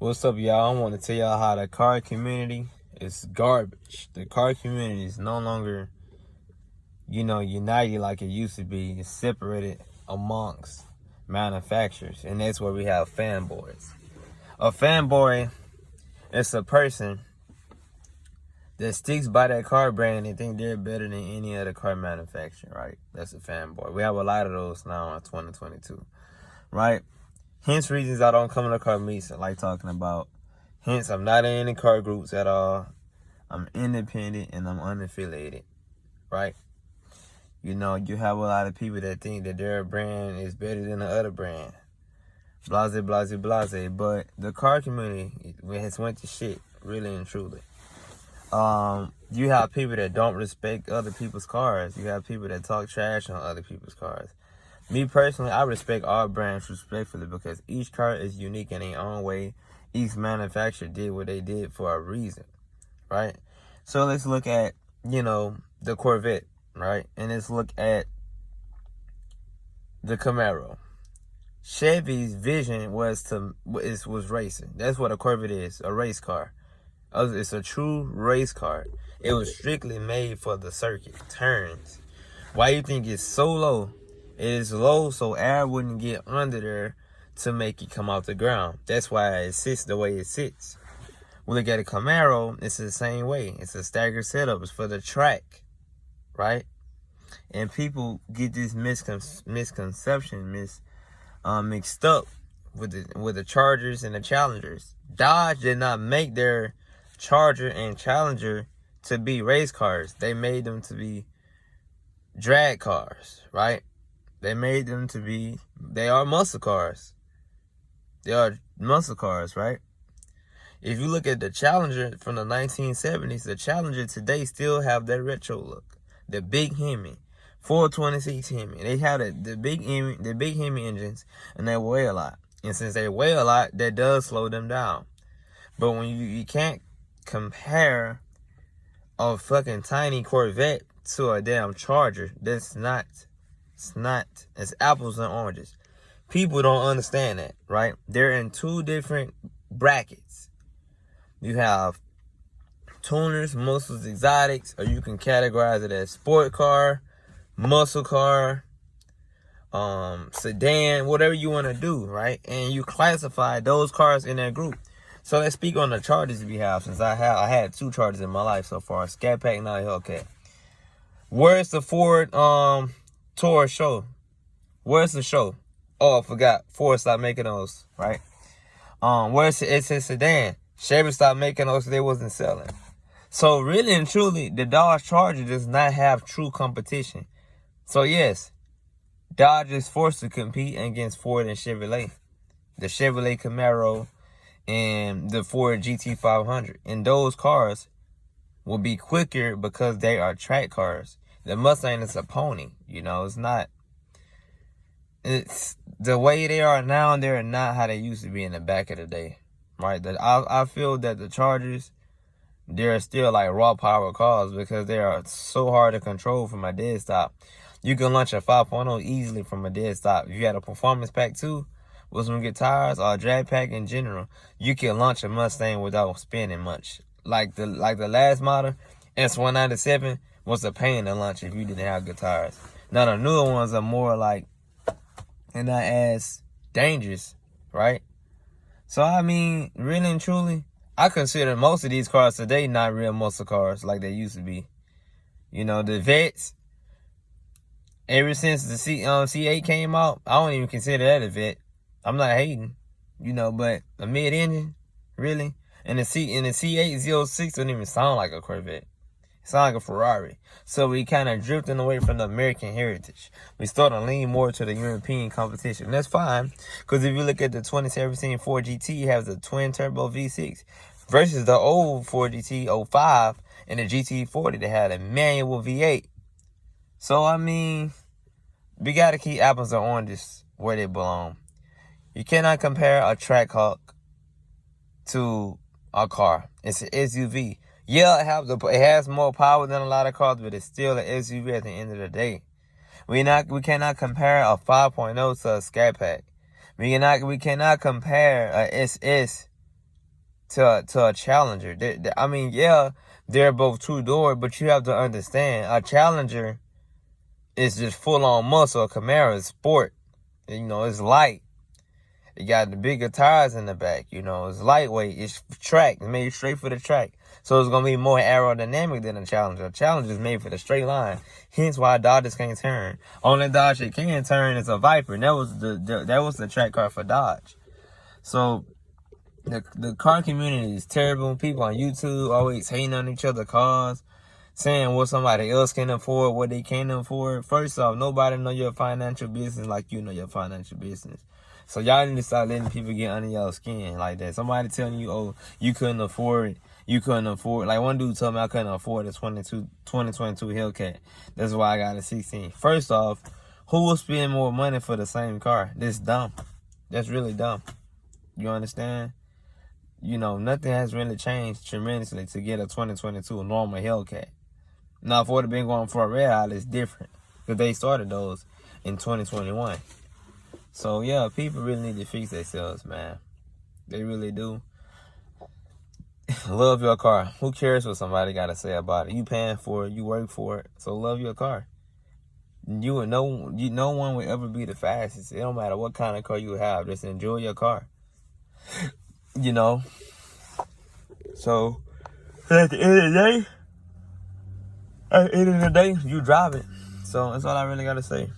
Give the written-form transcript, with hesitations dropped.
What's up, y'all? I want to tell y'all how the car community is garbage. The car community is no longer, united like it used to be. It's separated amongst manufacturers, and that's where we have fanboys. A fanboy is a person that sticks by that car brand and think they're better than any other car manufacturer, right? That's a fanboy. We have a lot of those now in 2022, right? Hence reasons I don't come to car meets I like talking about. Hence, I'm not in any car groups at all. I'm independent and I'm unaffiliated, right? You have a lot of people that think that their brand is better than the other brand. Blase, blase, blase. But the car community has went to shit, really and truly. You have people that don't respect other people's cars. You have people that talk trash on other people's cars. Me personally, I respect all brands respectfully because each car is unique in their own way. Each manufacturer did what they did for a reason, right? So let's look at, the Corvette, right? And let's look at the Camaro. Chevy's vision was racing. That's what a Corvette is, a race car. It's a true race car. It was strictly made for the circuit, turns. Why you think it's so low? It is low so air wouldn't get under there to make it come off the ground. That's why it sits the way it sits. We look at a Camaro, it's the same way. It's a staggered setup. It's for the track, right? And people get this misconception mixed up with the Chargers and the Challengers. Dodge did not make their Charger and Challenger to be race cars. They made them to be drag cars, right? They made them to be, they are muscle cars. They are muscle cars, right? If you look at the Challenger from the 1970s, the Challenger today still have that retro look. The big Hemi, 426 Hemi. They have the big Hemi engines, and they weigh a lot. And since they weigh a lot, that does slow them down. But when you can't compare a fucking tiny Corvette to a damn Charger, it's apples and oranges. People don't understand that, right? They're in two different brackets. You have tuners, muscles, exotics, or you can categorize it as sport car, muscle car, sedan, whatever you want to do, right? And you classify those cars in that group. So let's speak on the Chargers we have, since I had two Chargers in my life so far, Scat Pack and Hellcat. Where's the Ford Taurus show? Where's the show? Oh, I forgot. Ford stopped making those, right? It's a sedan. Chevy stopped making those, so they wasn't selling. So really and truly, the Dodge Charger does not have true competition. So yes, Dodge is forced to compete against Ford and Chevrolet. The Chevrolet Camaro and the Ford GT500. And those cars will be quicker because they are track cars. The Mustang is a pony, it's not. It's the way they are now, they're not how they used to be in the back of the day, right? I feel that the Chargers, they're still like raw power cars because they are so hard to control from a dead stop. You can launch a 5.0 easily from a dead stop. If you had a performance pack too, with some good tires or a drag pack in general, you can launch a Mustang without spinning much. Like the last model, S197 was a pain to launch if you didn't have good tires. Now the newer ones are more like, and not as dangerous, right? So I mean, really and truly, I consider most of these cars today not real muscle cars like they used to be. The Vets, ever since the C8 came out, I don't even consider that a Vet. I'm not hating, but a mid-engine, really? And the C8 Z06 don't even sound like a Corvette. It sounds like a Ferrari. So we kind of drifting away from the American heritage. We starting to lean more to the European competition. And that's fine, because if you look at the 2017 Ford GT, it has a twin-turbo V6 versus the old Ford GT 05 and the GT40 that had a manual V8. So, I mean, we got to keep apples and oranges where they belong. You cannot compare a Trackhawk to a car. It's an SUV. Yeah, it has more power than a lot of cars, but it's still an SUV at the end of the day. We cannot compare a 5.0 to a Scat Pack. We cannot compare a SS to a Challenger. I mean, yeah, they're both two-door, but you have to understand, a Challenger is just full-on muscle. A Camaro is sport. You know, it's light. It got the bigger tires in the back. You know, it's lightweight. It's track. It's made straight for the track. So it's going to be more aerodynamic than a Challenger. A Challenger is made for the straight line. Hence why Dodges can't turn. Only Dodge that can turn is a Viper. That was the track car for Dodge. So the car community is terrible. People on YouTube always hating on each other cars, saying what somebody else can afford, what they can't afford. First off, nobody know your financial business like you know your financial business. So y'all need to start letting people get under y'all skin like that. Somebody telling you, oh, you couldn't afford it. You couldn't afford. Like one dude told me I couldn't afford a 2022 Hellcat. That's why I got a 16. First off, who will spend more money for the same car? That's dumb. That's really dumb. You understand? You know, nothing has really changed tremendously to get a 2022 normal Hellcat. Now, if it would have been going for a Red Hot, it's different. Because they started those in 2021. So, yeah, people really need to fix themselves, man. They really do. Love your car. Who cares what somebody got to say about it? You paying for it. You work for it. So, love your car. No one will ever be the fastest. It don't matter what kind of car you have. Just enjoy your car. You know? So, at the end of the day, you drive it. So, that's all I really got to say.